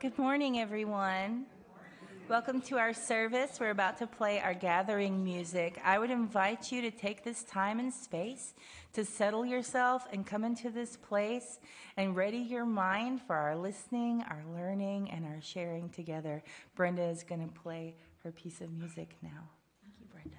Good morning, everyone. Welcome to our service. We're about to play our gathering music. I would invite you to take this time and space to settle yourself and come into this place and ready your mind for our listening, our learning, and our sharing together. Brenda is going to play her piece of music now. Thank you, Brenda.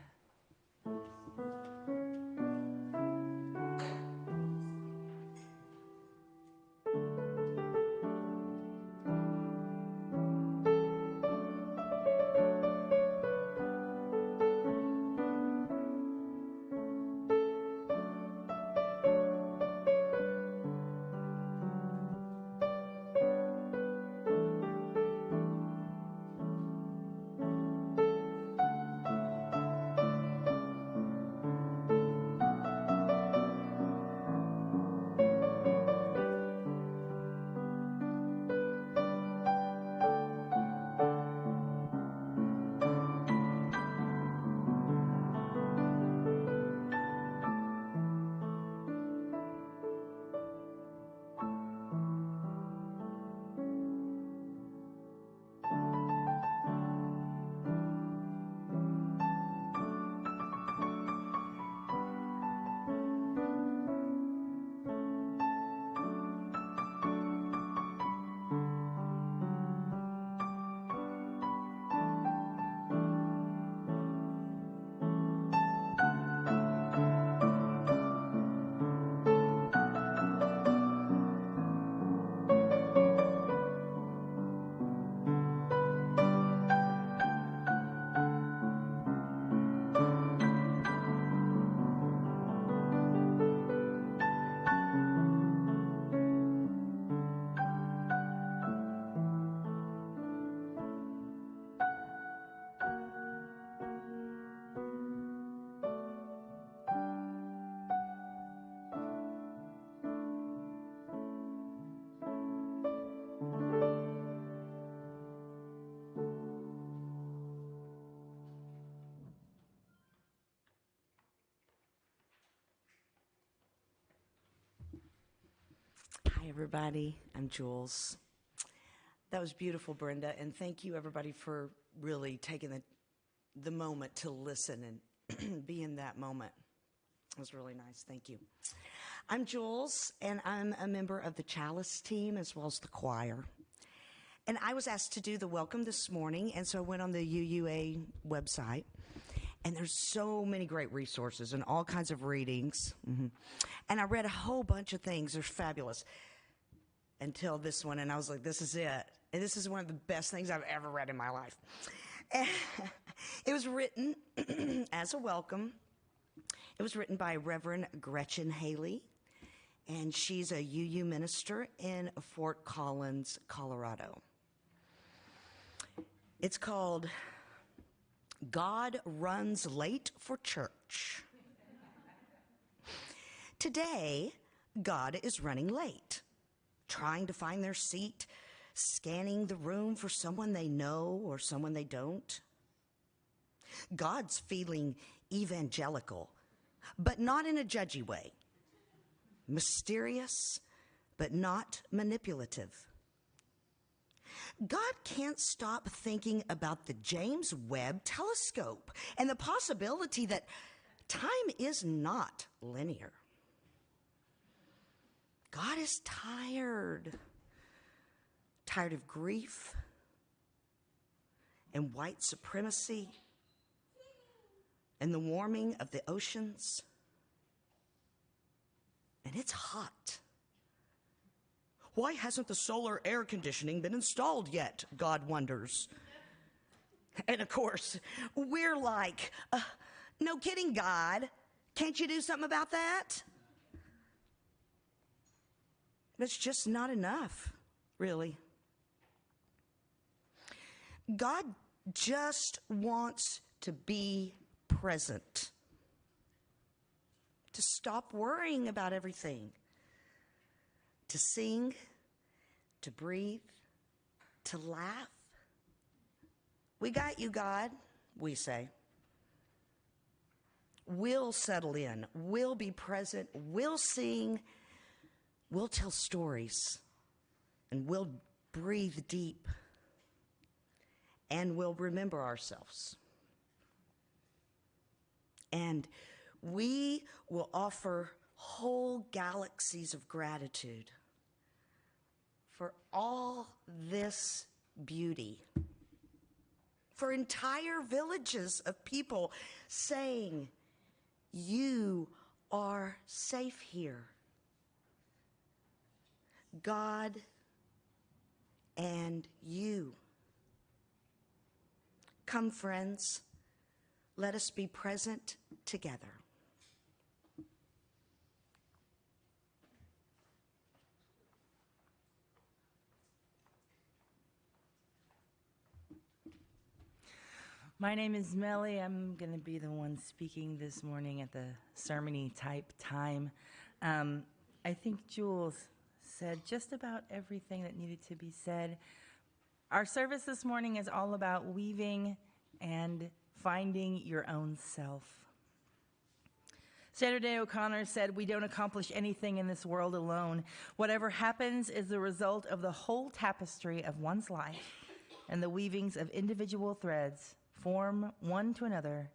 Hi, everybody. I'm Jules. That was beautiful, Brenda, and thank you, everybody, for really taking the moment to listen and be in that moment. It was really nice. Thank you. I'm Jules, and I'm a member of the Chalice team as well as the choir. And I was asked to do the welcome this morning, and so I went on the UUA website. And there's so many great resources and all kinds of readings. And I read a whole bunch of things. They're fabulous. Until this one, and I was like, this is it. And this is one of the best things I've ever read in my life. It was written as a welcome. It was written by Reverend Gretchen Haley, and she's a UU minister in Fort Collins, Colorado. It's called God Runs Late for Church. Today, God is running late, trying to find their seat, scanning the room for someone they know or someone they don't. God's feeling evangelical, but not in a judgy way. Mysterious, but not manipulative. God can't stop thinking about the James Webb telescope and the possibility that time is not linear. God is tired of grief and white supremacy and the warming of the oceans. And it's hot. Why hasn't the solar air conditioning been installed yet, God wonders. And of course, we're like, no kidding, God. Can't you do something about that? It's just not enough, really. God just wants to be present, to stop worrying about everything, to sing, to breathe, to laugh. We got you, God, we say. We'll settle in, we'll be present, we'll sing, we'll tell stories, and we'll breathe deep, and we'll remember ourselves. And we will offer whole galaxies of gratitude for all this beauty, for entire villages of people saying, "You are safe here." God and you. Come, friends, let us be present together. My name is Melly. I'm going to be the one speaking this morning at the sermon-y type time. I think Jules said just about everything that needed to be said. Our service this morning is all about weaving and finding your own self. Sandra Day O'Connor said, "We don't accomplish anything in this world alone. Whatever happens is the result of the whole tapestry of one's life, and the weavings of individual threads form one to another,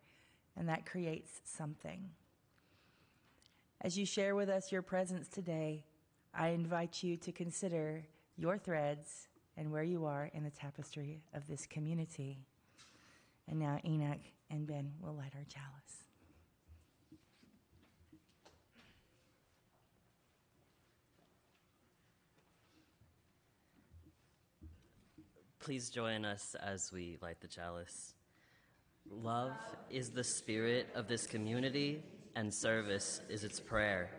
and that creates something." As you share with us your presence today, I invite you to consider your threads and where you are in the tapestry of this community. And now Enoch and Ben will light our chalice. Please join us as we light the chalice. Love is the spirit of this community, and service is its prayer.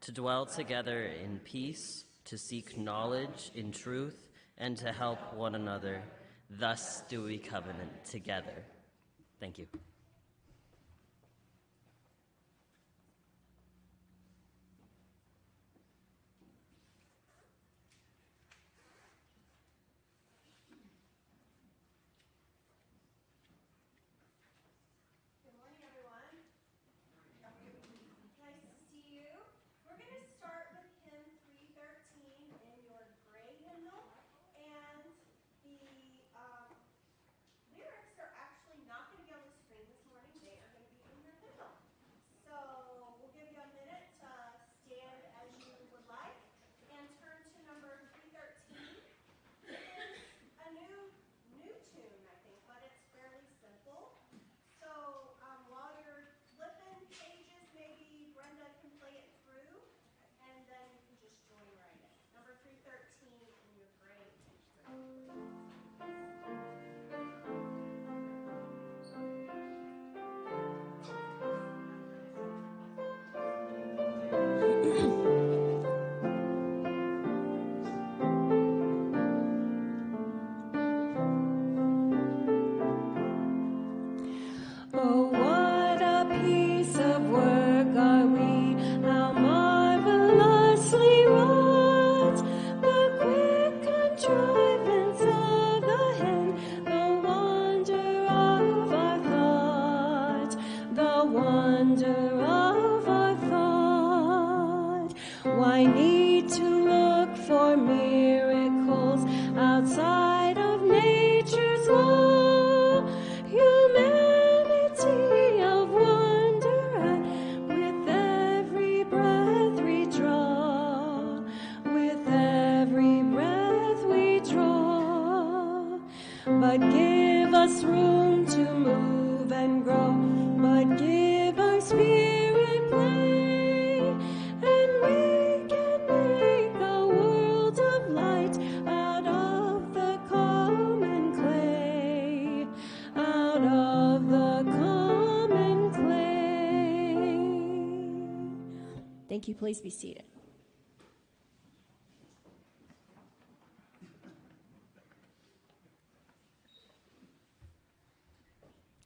To dwell together in peace, to seek knowledge in truth, and to help one another. Thus do we covenant together. Thank you. Oh, what a piece of work are we, how marvelously wrought, the quick contrivance of the hand, the wonder of our thought, the wonder of our thought. Why need to look for miracles outside of nature's law? Humanity of wonder, with every breath we draw, with every breath we draw. But give us room to move and grow, but give our spirit play, and we can make a world of light out of the common clay, out of the common clay. Thank you. Please be seated.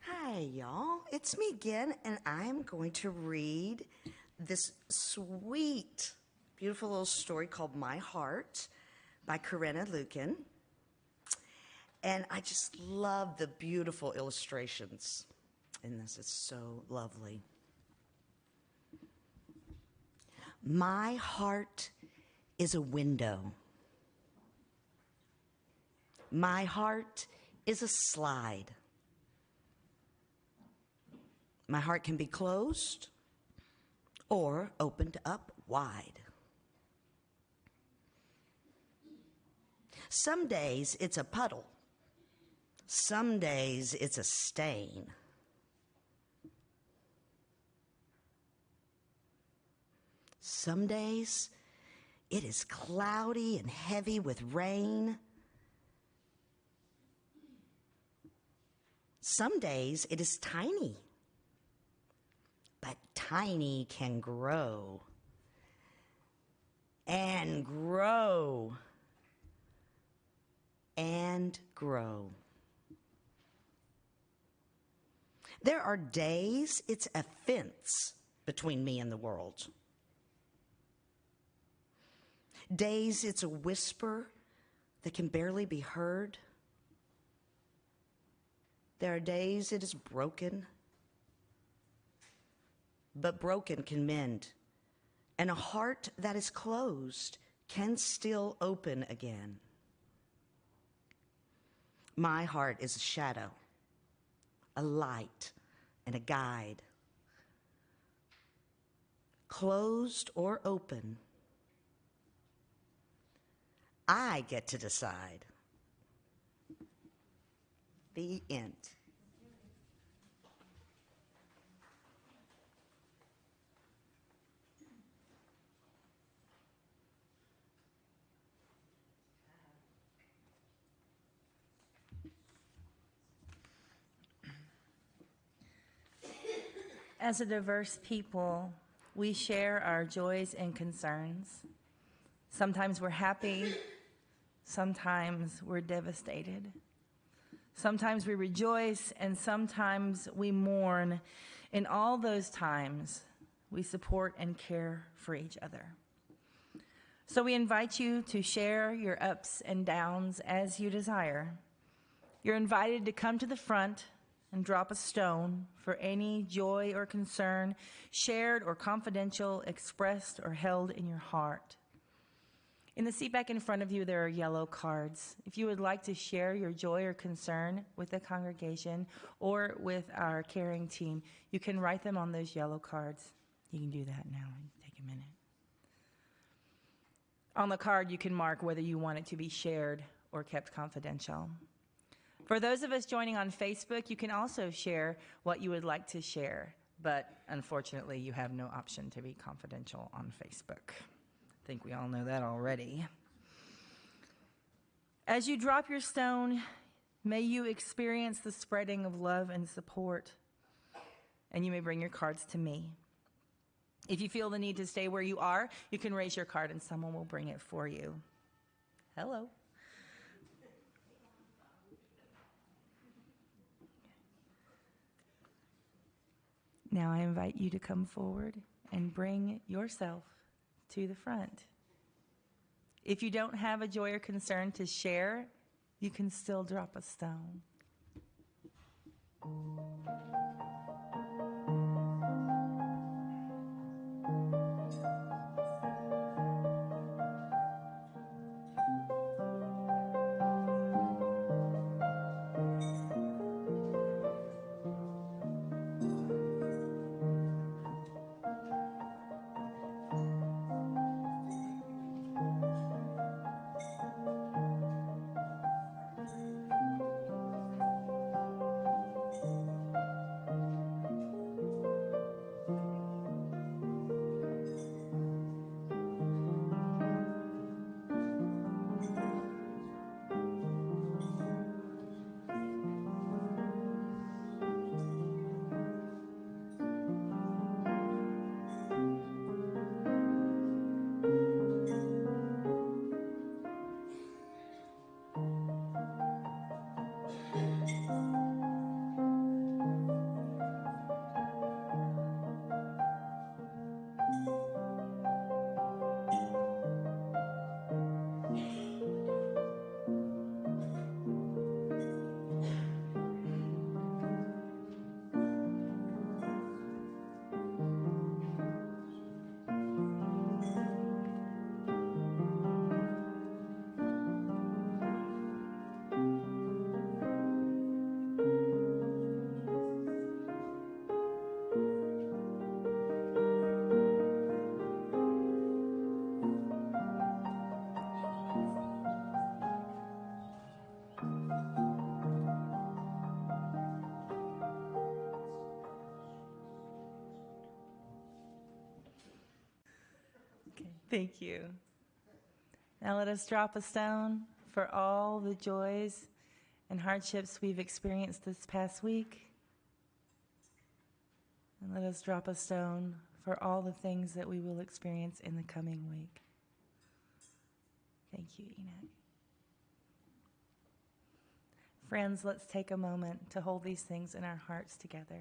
Hi, y'all. It's me again, and I'm going to read this sweet, beautiful little story called My Heart by Corinna Lucan. And I just love the beautiful illustrations in this. It's so lovely. My heart is a window. My heart is a slide. My heart can be closed or opened up wide. Some days it's a puddle. Some days it's a stain. Some days it is cloudy and heavy with rain. Some days it is tiny, but tiny can grow and grow and grow. There are days it's a fence between me and the world. Days it's a whisper that can barely be heard. There are days it is broken, but broken can mend, and a heart that is closed can still open again. My heart is a shadow, a light, and a guide. Closed or open, I get to decide. The end. As a diverse people, we share our joys and concerns. Sometimes we're happy, sometimes we're devastated. Sometimes we rejoice, and sometimes we mourn. In all those times, we support and care for each other. So we invite you to share your ups and downs as you desire. You're invited to come to the front and drop a stone for any joy or concern, shared or confidential, expressed or held in your heart. In the seat back in front of you, there are yellow cards. If you would like to share your joy or concern with the congregation or with our caring team, you can write them on those yellow cards. You can do that now. Take a minute. On the card, you can mark whether you want it to be shared or kept confidential. For those of us joining on Facebook, you can also share what you would like to share, but unfortunately, you have no option to be confidential on Facebook. I think we all know that already. As you drop your stone, may you experience the spreading of love and support, and you may bring your cards to me. If you feel the need to stay where you are, you can raise your card and someone will bring it for you. Hello. Now I invite you to come forward and bring yourself to the front. If you don't have a joy or concern to share, you can still drop a stone. Thank you. Now let us drop a stone for all the joys and hardships we've experienced this past week. And let us drop a stone for all the things that we will experience in the coming week. Thank you, Enoch. Friends, let's take a moment to hold these things in our hearts together.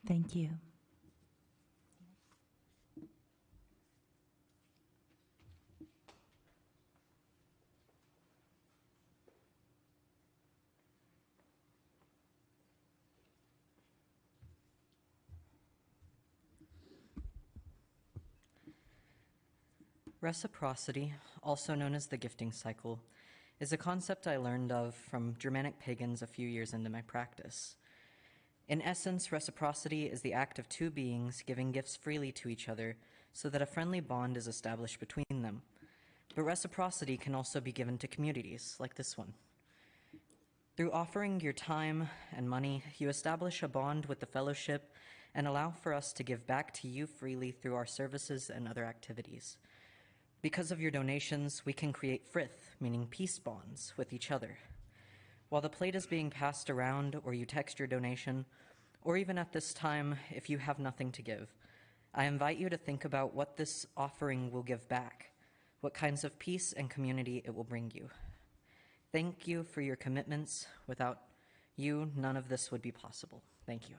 Thank you. Reciprocity, also known as the gifting cycle, is a concept I learned of from Germanic pagans a few years into my practice. In essence, reciprocity is the act of two beings giving gifts freely to each other so that a friendly bond is established between them. But reciprocity can also be given to communities, like this one. Through offering your time and money, you establish a bond with the fellowship and allow for us to give back to you freely through our services and other activities. Because of your donations, we can create frith, meaning peace bonds, with each other. While the plate is being passed around, or you text your donation, or even at this time, if you have nothing to give, I invite you to think about what this offering will give back, what kinds of peace and community it will bring you. Thank you for your commitments. Without you, none of this would be possible. Thank you.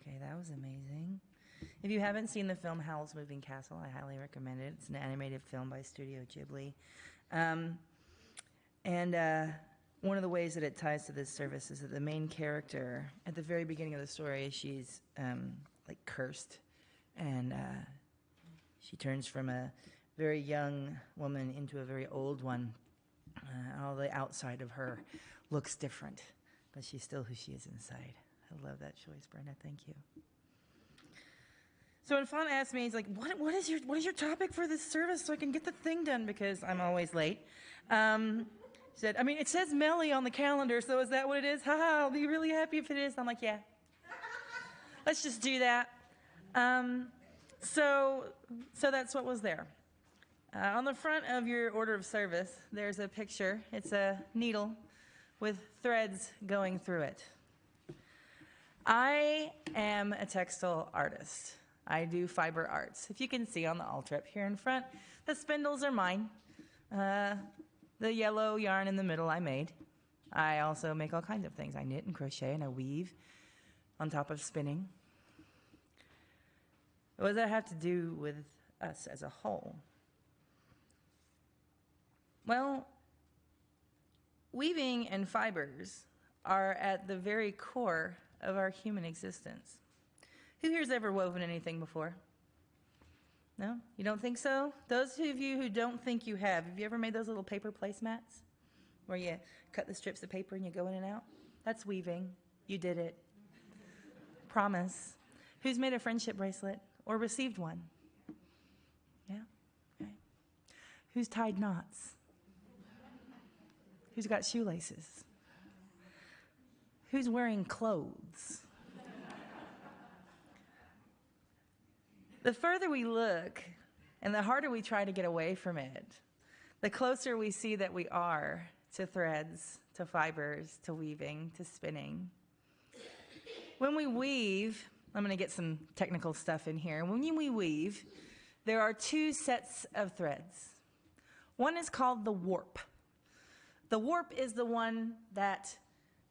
Okay, that was amazing. If you haven't seen the film Howl's Moving Castle, I highly recommend it. It's an animated film by Studio Ghibli. One of the ways that it ties to this service is that the main character, at the very beginning of the story, she's like cursed, and she turns from a very young woman into a very old one. All the outside of her looks different, but she's still who she is inside. I love that choice, Brenda. Thank you. So when Fawn asked me, he's like, what is your topic for this service so I can get the thing done, because I'm always late. He said, I mean, it says Melly on the calendar, so is that what it is? Haha, I'll be really happy if it is. I'm like, yeah. Let's just do that. So that's what was there. On the front of your order of service, there's a picture. It's a needle with threads going through it. I am a textile artist. I do fiber arts. If you can see on the altar up here in front, the spindles are mine. The yellow yarn in the middle I made. I also make all kinds of things. I knit and crochet and I weave on top of spinning. What does that have to do with us as a whole? Well, weaving and fibers are at the very core of our human existence. Who here's ever woven anything before? No? You don't think so? Those of you who don't think you have you ever made those little paper placemats where you cut the strips of paper and you go in and out? That's weaving. You did it. Promise. Who's made a friendship bracelet or received one? Yeah? Okay. Who's tied knots? Who's got shoelaces? Who's wearing clothes? The further we look and the harder we try to get away from it, the closer we see that we are to threads, to fibers, to weaving, to spinning. When we weave, I'm going to get some technical stuff in here. When we weave, there are two sets of threads. One is called the warp. The warp is the one that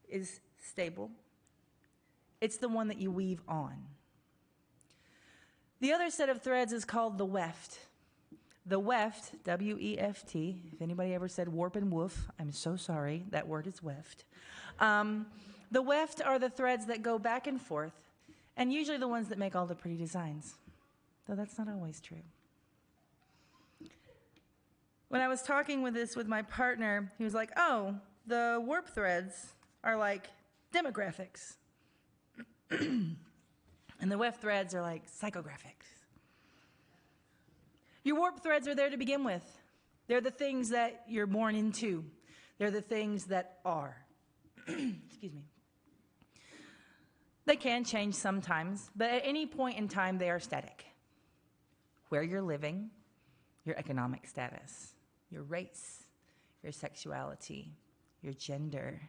is stable. It's the one that you weave on. The other set of threads is called the weft. The weft, W-E-F-T, if anybody ever said warp and woof, I'm so sorry, that word is weft. The weft are the threads that go back and forth, and usually the ones that make all the pretty designs, though that's not always true. When I was talking with my partner, he was like, oh, the warp threads are like demographics. And the weft threads are like psychographics. Your warp threads are there to begin with. They're the things that you're born into. They're the things that are. Excuse me. They can change sometimes, but at any point in time, they are static. Where you're living, your economic status, your race, your sexuality, your gender,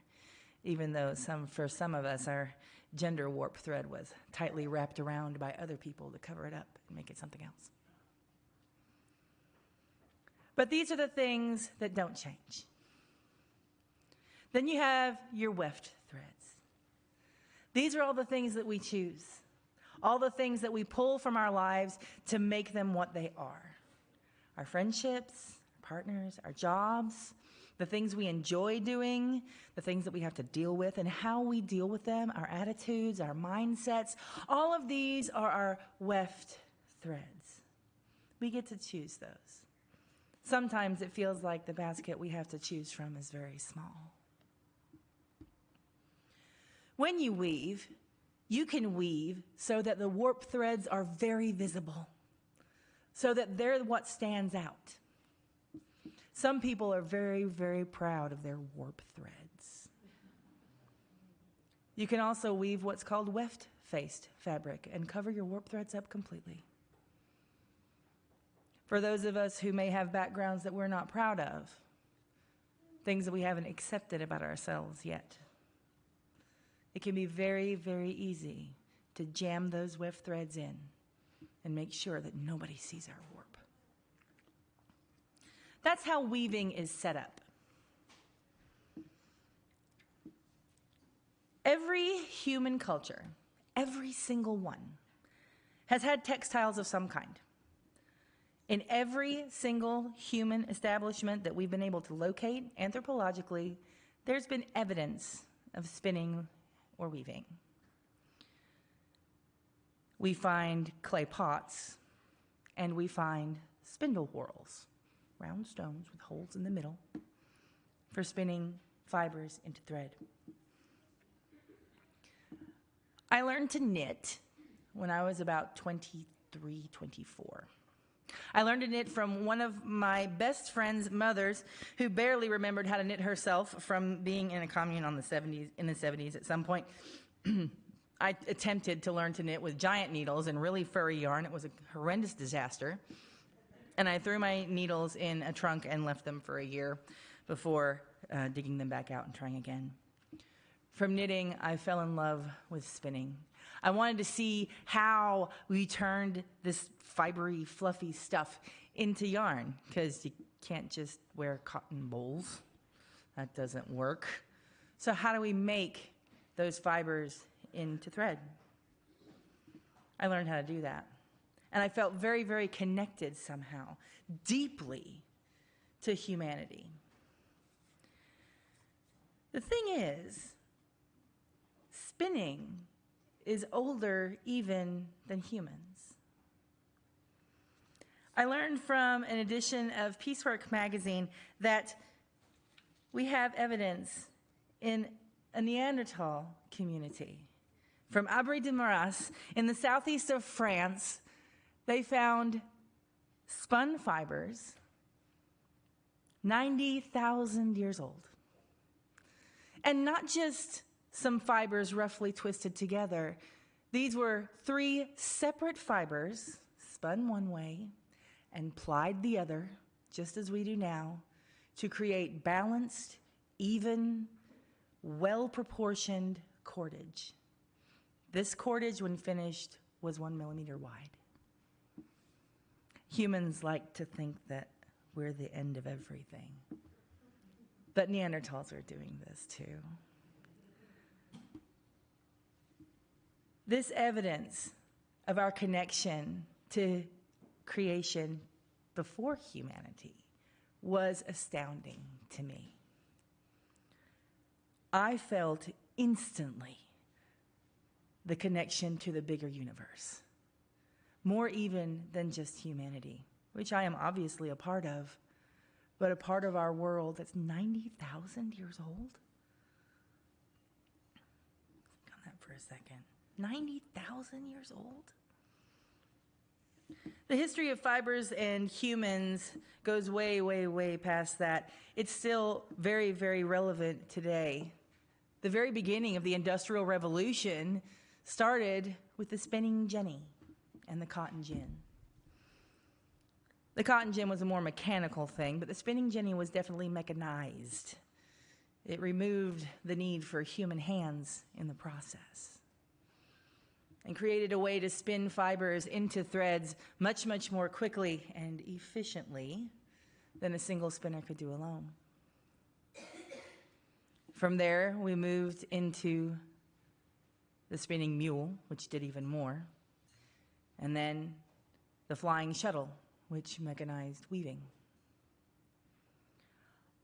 even though for some of us, our gender warp thread was tightly wrapped around by other people to cover it up and make it something else. But these are the things that don't change. Then you have your weft threads. These are all the things that we choose, all the things that we pull from our lives to make them what they are. Our friendships, our partners, our jobs, the things we enjoy doing, the things that we have to deal with, and how we deal with them, our attitudes, our mindsets, all of these are our weft threads. We get to choose those. Sometimes it feels like the basket we have to choose from is very small. When you weave, you can weave so that the warp threads are very visible, so that they're what stands out. Some people are very, very proud of their warp threads. You can also weave what's called weft-faced fabric and cover your warp threads up completely. For those of us who may have backgrounds that we're not proud of, things that we haven't accepted about ourselves yet, it can be very, very easy to jam those weft threads in and make sure that nobody sees our warp. That's how weaving is set up. Every human culture, every single one, has had textiles of some kind. In every single human establishment that we've been able to locate anthropologically, there's been evidence of spinning or weaving. We find clay pots, and we find spindle whorls, round stones with holes in the middle, for spinning fibers into thread. I learned to knit when I was about 23, 24. I learned to knit from one of my best friend's mothers, who barely remembered how to knit herself from being in a commune in the 70s at some point. I attempted to learn to knit with giant needles and really furry yarn. It was a horrendous disaster. And I threw my needles in a trunk and left them for a year before digging them back out and trying again. From knitting, I fell in love with spinning. I wanted to see how we turned this fibery, fluffy stuff into yarn, because you can't just wear cotton bowls. That doesn't work. So how do we make those fibers into thread? I learned how to do that. And I felt very, very connected somehow, deeply, to humanity. The thing is, spinning is older even than humans. I learned from an edition of Piecework magazine that we have evidence in a Neanderthal community. From Abri de Maras, in the southeast of France, they found spun fibers 90,000 years old. And not just some fibers roughly twisted together. These were 3 separate fibers, spun one way and plied the other, just as we do now, to create balanced, even, well-proportioned cordage. This cordage, when finished, was 1 millimeter wide. Humans like to think that we're the end of everything. But Neanderthals are doing this too. This evidence of our connection to creation before humanity was astounding to me. I felt instantly the connection to the bigger universe, more even than just humanity, which I am obviously a part of, but a part of our world that's 90,000 years old? Think on that for a second. 90,000 years old? The history of fibers and humans goes way, way, way past that. It's still very, very relevant today. The very beginning of the Industrial Revolution started with the spinning jenny and the cotton gin. The cotton gin was a more mechanical thing, but the spinning jenny was definitely mechanized. It removed the need for human hands in the process and created a way to spin fibers into threads much, much more quickly and efficiently than a single spinner could do alone. From there, we moved into the spinning mule, which did even more, and then the flying shuttle, which mechanized weaving.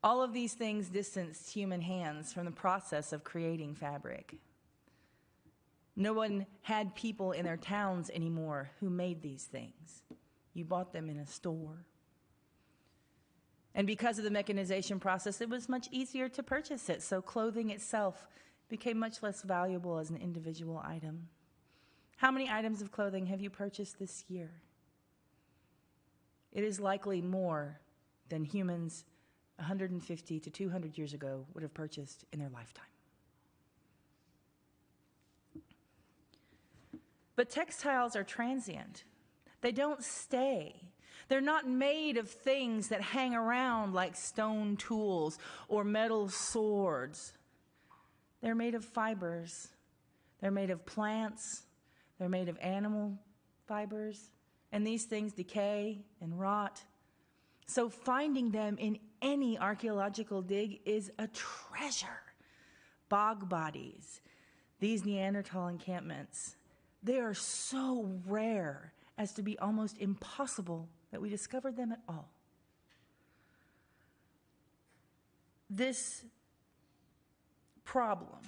All of these things distanced human hands from the process of creating fabric. No one had people in their towns anymore who made these things. You bought them in a store. And because of the mechanization process, it was much easier to purchase it, so clothing itself became much less valuable as an individual item. How many items of clothing have you purchased this year? It is likely more than humans 150 to 200 years ago would have purchased in their lifetime. But textiles are transient. They don't stay. They're not made of things that hang around like stone tools or metal swords. They're made of fibers. They're made of plants. They're made of animal fibers. And these things decay and rot. So finding them in any archaeological dig is a treasure. Bog bodies, these Neanderthal encampments, They are so rare as to be almost impossible that we discovered them at all. This problem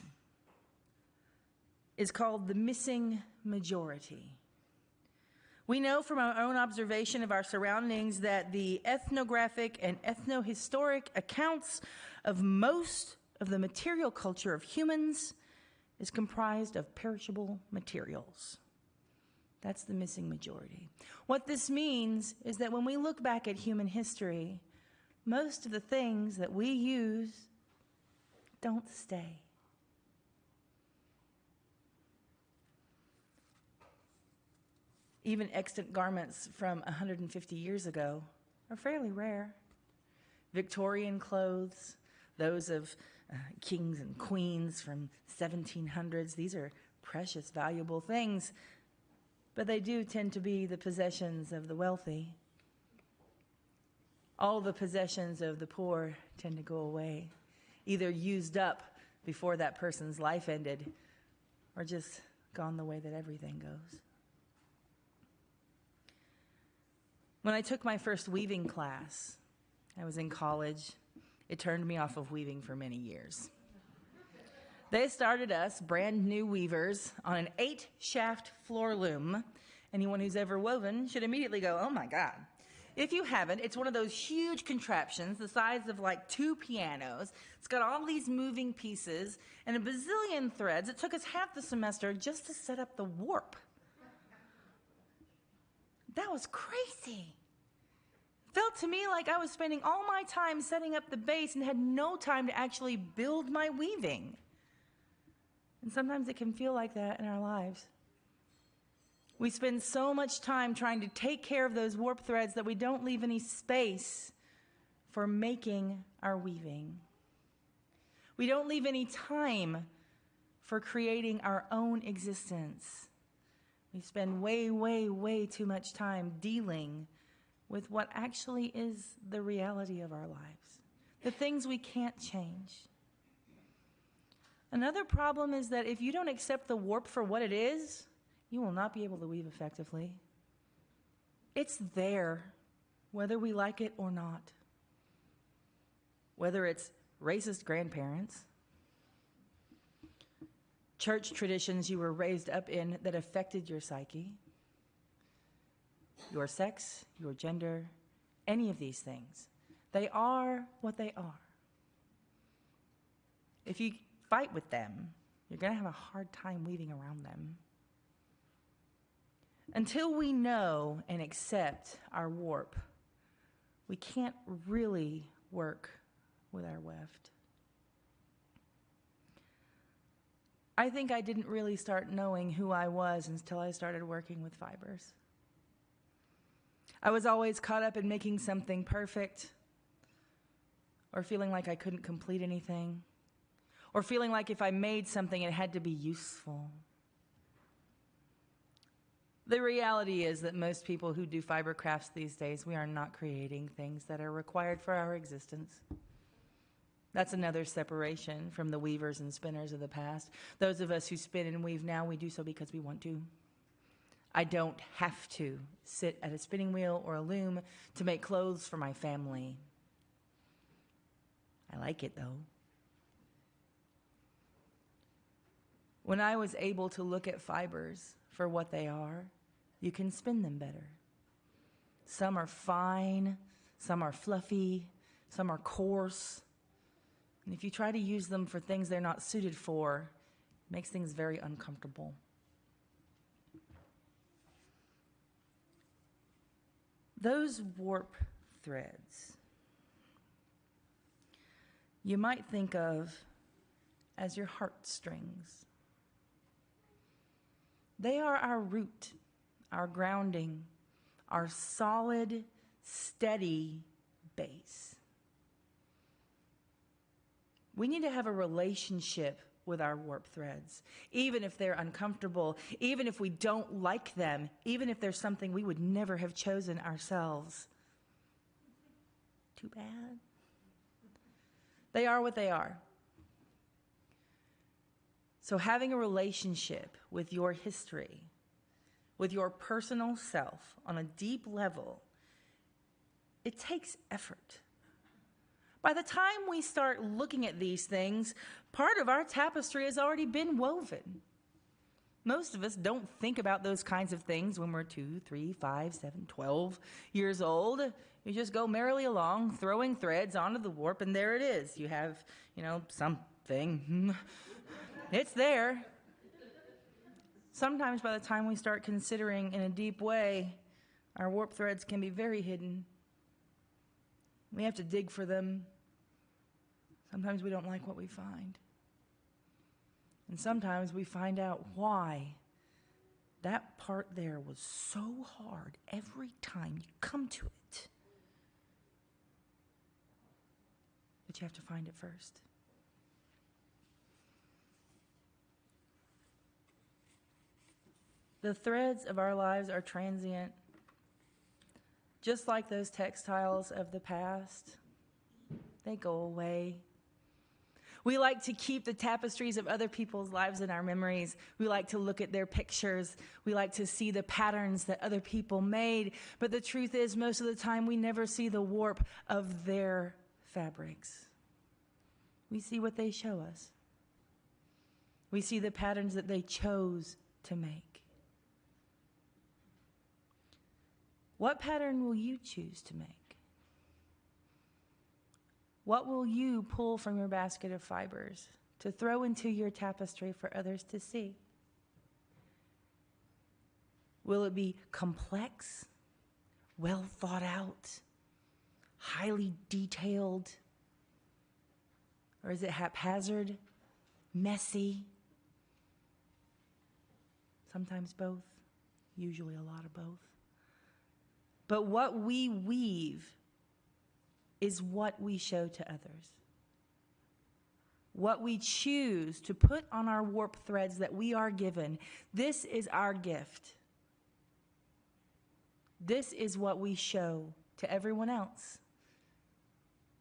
is called the missing majority. We know from our own observation of our surroundings that the ethnographic and ethnohistoric accounts of most of the material culture of humans is comprised of perishable materials. That's the missing majority. What this means is that when we look back at human history, most of the things that we use don't stay. Even extant garments from 150 years ago are fairly rare. Victorian clothes, those of kings and queens from 1700s, these are precious, valuable things, but they do tend to be the possessions of the wealthy. All the possessions of the poor tend to go away, either used up before that person's life ended, or just gone the way that everything goes. When I took my first weaving class, I was in college. It turned me off of weaving for many years. They started us, brand new weavers, on an 8-shaft floor loom. Anyone who's ever woven should immediately go, oh my God. If you haven't, it's one of those huge contraptions the size of like 2 pianos. It's got all these moving pieces and a bazillion threads. It took us half the semester just to set up the warp. That was crazy. Felt to me like I was spending all my time setting up the base and had no time to actually build my weaving. And sometimes it can feel like that in our lives. We spend so much time trying to take care of those warp threads that we don't leave any space for making our weaving. We don't leave any time for creating our own existence. We spend way, way, way too much time dealing with what actually is the reality of our lives, the things we can't change. Another problem is that if you don't accept the warp for what it is, you will not be able to weave effectively. It's there, whether we like it or not. Whether it's racist grandparents, church traditions you were raised up in that affected your psyche, your sex, your gender, any of these things. They are what they are. If you fight with them, you're going to have a hard time weaving around them. Until we know and accept our warp, we can't really work with our weft. I think I didn't really start knowing who I was until I started working with fibers. I was always caught up in making something perfect, or feeling like I couldn't complete anything, or feeling like if I made something, it had to be useful. The reality is that most people who do fiber crafts these days, we are not creating things that are required for our existence. That's another separation from the weavers and spinners of the past. Those of us who spin and weave now, we do so because we want to. I don't have to sit at a spinning wheel or a loom to make clothes for my family. I like it though. When I was able to look at fibers for what they are, you can spin them better. Some are fine, some are fluffy, some are coarse. And if you try to use them for things they're not suited for, it makes things very uncomfortable. Those warp threads, you might think of as your heartstrings. They are our root, our grounding, our solid, steady base. We need to have a relationship with our warp threads, even if they're uncomfortable, even if we don't like them, even if there's something we would never have chosen ourselves. Too bad. They are what they are. So having a relationship with your history, with your personal self on a deep level, it takes effort. By the time we start looking at these things, part of our tapestry has already been woven. Most of us don't think about those kinds of things when we're 2, 3, 5, 7, 12 years old. You just go merrily along, throwing threads onto the warp, and there it is. You have, something. It's there. Sometimes by the time we start considering in a deep way, our warp threads can be very hidden. We have to dig for them. Sometimes we don't like what we find. And sometimes we find out why that part there was so hard every time you come to it. But you have to find it first. The threads of our lives are transient, just like those textiles of the past. They go away. We like to keep the tapestries of other people's lives in our memories. We like to look at their pictures. We like to see the patterns that other people made. But the truth is, most of the time, we never see the warp of their fabrics. We see what they show us. We see the patterns that they chose to make. What pattern will you choose to make? What will you pull from your basket of fibers to throw into your tapestry for others to see? Will it be complex, well thought out, highly detailed? Or is it haphazard, messy? Sometimes both, usually a lot of both. But what we weave is what we show to others. What we choose to put on our warp threads that we are given, this is our gift. This is what we show to everyone else.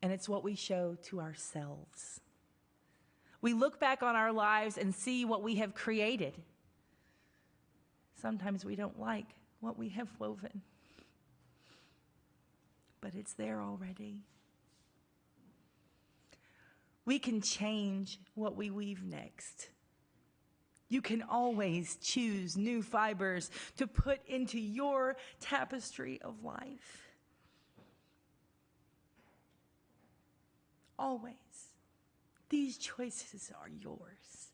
And it's what we show to ourselves. We look back on our lives and see what we have created. Sometimes we don't like what we have woven. But it's there already. We can change what we weave next. You can always choose new fibers to put into your tapestry of life. Always. These choices are yours.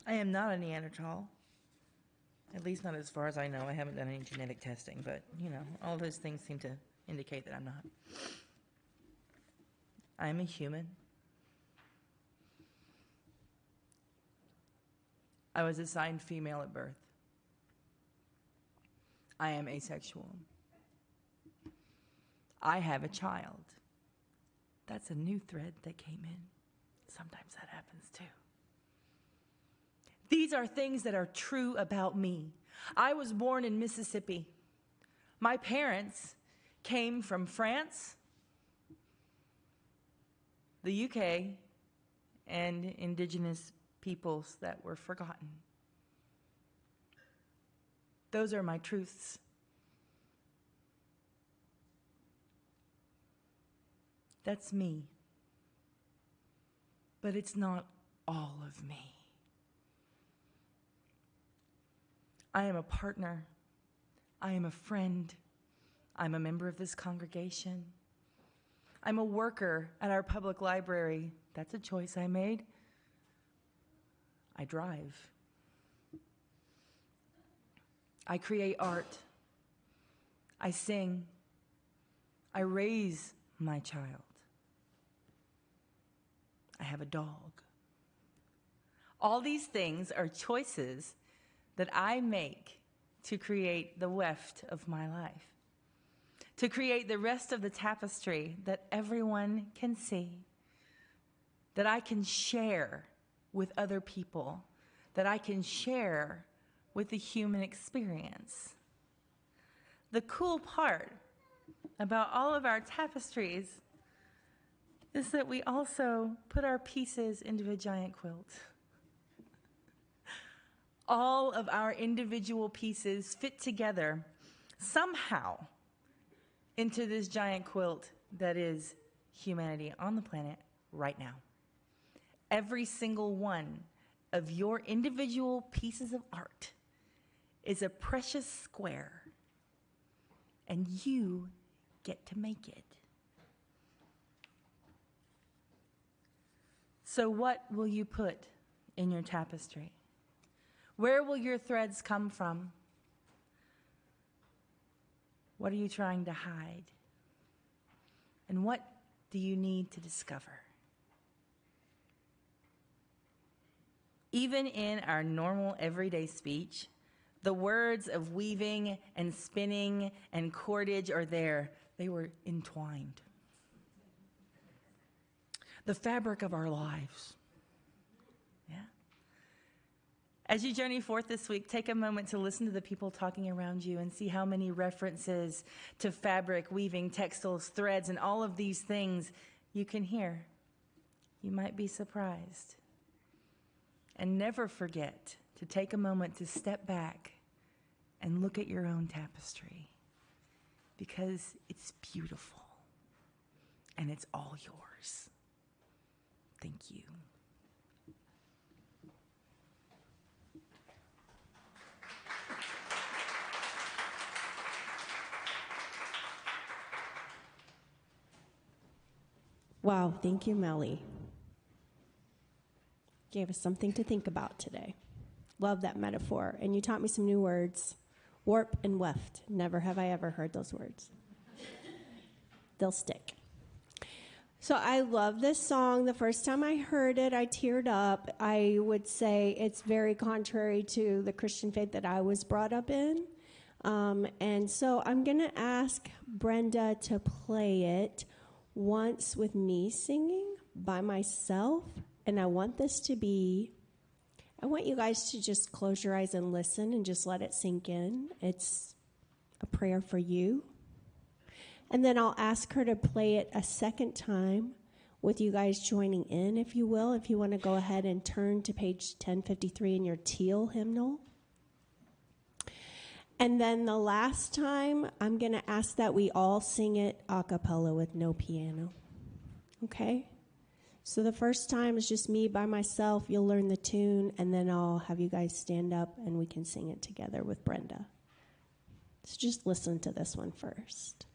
I am not a Neanderthal. At least not as far as I know. I haven't done any genetic testing, but, all those things seem to indicate that I'm not. I'm a human. I was assigned female at birth. I am asexual. I have a child. That's a new thread that came in. Sometimes that happens too. These are things that are true about me. I was born in Mississippi. My parents came from France, the UK, and indigenous peoples that were forgotten. Those are my truths. That's me. But it's not all of me. I am a partner. I am a friend. I'm a member of this congregation. I'm a worker at our public library. That's a choice I made. I drive. I create art. I sing. I raise my child. I have a dog. All these things are choices that I make to create the weft of my life, to create the rest of the tapestry that everyone can see, that I can share with other people, that I can share with the human experience. The cool part about all of our tapestries is that we also put our pieces into a giant quilt. All of our individual pieces fit together somehow into this giant quilt that is humanity on the planet right now. Every single one of your individual pieces of art is a precious square, and you get to make it. So what will you put in your tapestry? Where will your threads come from? What are you trying to hide? And what do you need to discover? Even in our normal everyday speech, the words of weaving and spinning and cordage are there. They were entwined. The fabric of our lives. Yeah. As you journey forth this week, take a moment to listen to the people talking around you and see how many references to fabric, weaving, textiles, threads, and all of these things you can hear. You might be surprised. And never forget to take a moment to step back and look at your own tapestry, because it's beautiful and it's all yours. Thank you. Wow, thank you, Melly. Gave us something to think about today. Love that metaphor. And you taught me some new words. Warp and weft. Never have I ever heard those words. They'll stick. So I love this song. The first time I heard it, I teared up. I would say it's very contrary to the Christian faith that I was brought up in. And so I'm going to ask Brenda to play it once with me singing by myself. And I want you guys to just close your eyes and listen and just let it sink in. It's a prayer for you. And then I'll ask her to play it a second time with you guys joining in, if you will. If you want to go ahead and turn to page 1053 in your teal hymnal. And then the last time, I'm going to ask that we all sing it a cappella with no piano. Okay? So the first time is just me by myself. You'll learn the tune, and then I'll have you guys stand up, and we can sing it together with Brenda. So just listen to this one first.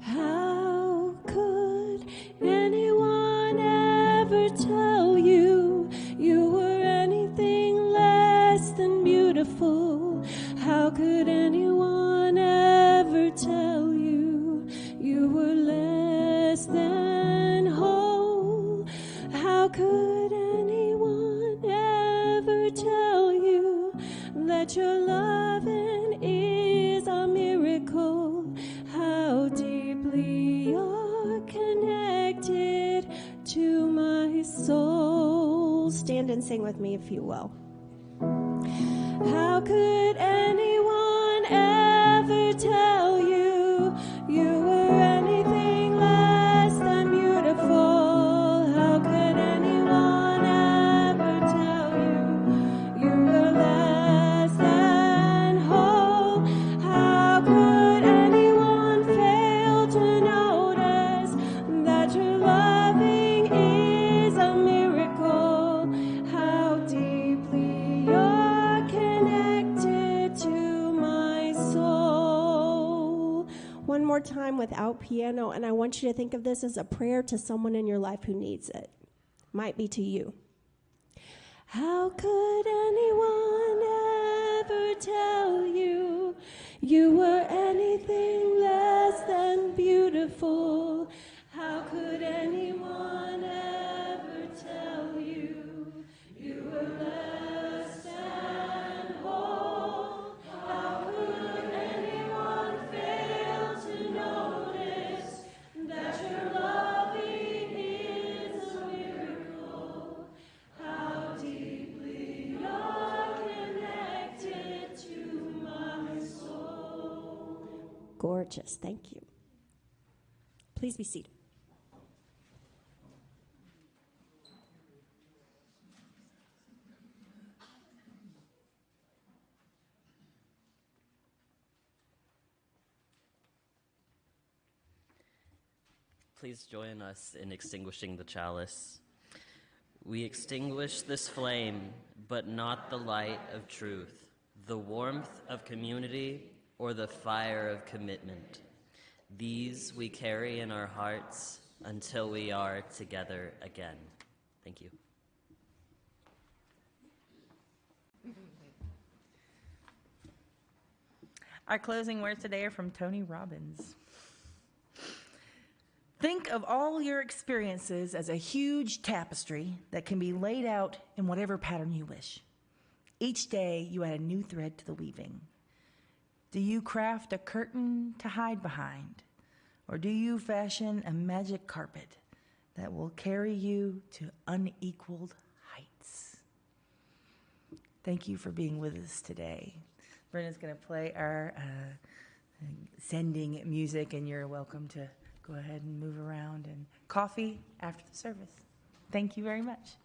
How could anyone ever tell you you were anything less than beautiful? How could anyone ever tell you you were less than whole? How could anyone ever tell you that your loving is a miracle? How deeply you're connected to my soul. Stand and sing with me if you will. How could anyone ever tell you you were anything less than beautiful? How could anyone ever tell you you were less than whole? How could anyone fail to notice that your loving is a miracle? How deeply you're connected to my soul. One more time without piano, and I want you to think of this as a prayer to someone in your life who needs it. Might be to you. How could anyone ever tell you you were anything less than beautiful? How could anyone ever tell you you were less than whole? How could anyone fail to notice that your loving is a miracle? How deeply you're connected to my Gorgeous. Thank you. Please be seated. Please join us in extinguishing the chalice. We extinguish this flame, but not the light of truth, the warmth of community, or the fire of commitment. These we carry in our hearts until we are together again. Thank you. Our closing words today are from Tony Robbins. Think of all your experiences as a huge tapestry that can be laid out in whatever pattern you wish. Each day, you add a new thread to the weaving. Do you craft a curtain to hide behind? Or do you fashion a magic carpet that will carry you to unequaled heights? Thank you for being with us today. Brenda's going to play our sending music, and you're welcome to go ahead and move around, and coffee after the service. Thank you very much.